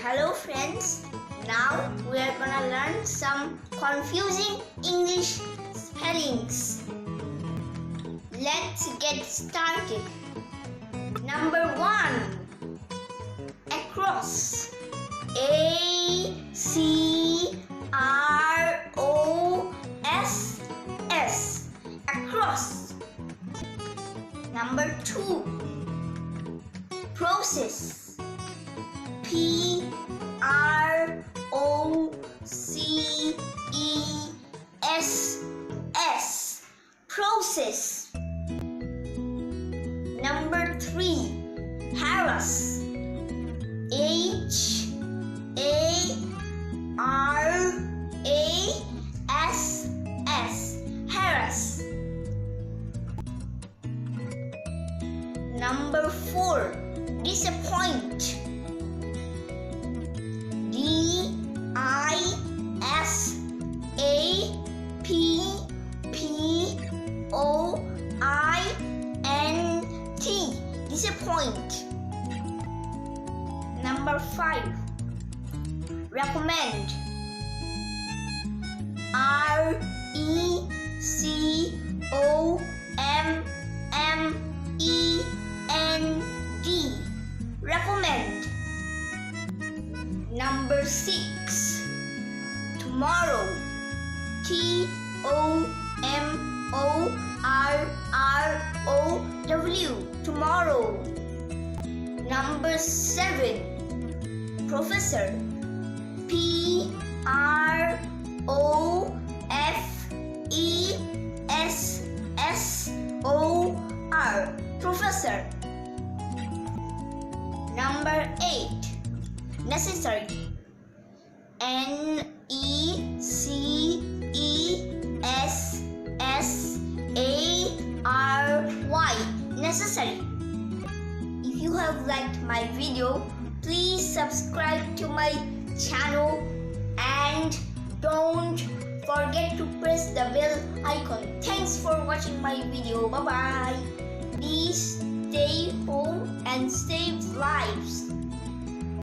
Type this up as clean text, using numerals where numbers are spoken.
Hello friends, now we are gonna learn some confusing English spellings. Let's get started. Number 1. Across. A-C-R-O-S-S. Across. Number 2. Process. P-R-O-C-E-S-S. Process. Number 3. Harass. H-A-R-A-S-S. Harass. Number 4. Disappoint. D-I-S-A-P-P-O-I-N-T. Disappoint. Number 5. Recommend. R-E-C-O-M-M-E-N-D. Recommend. Number 6. Tomorrow. T-O-M-O-R-R-O-W. Tomorrow. Number 7. Professor. P-R-O-F-E-S-S-O-R. Professor. Number 8. Necessary. N-E-C-E-S-S-A-R-Y. Necessary. If you have liked my video, please subscribe to my channel and don't forget to press the bell icon. Thanks for watching my video. Bye bye. Please stay home and save lives.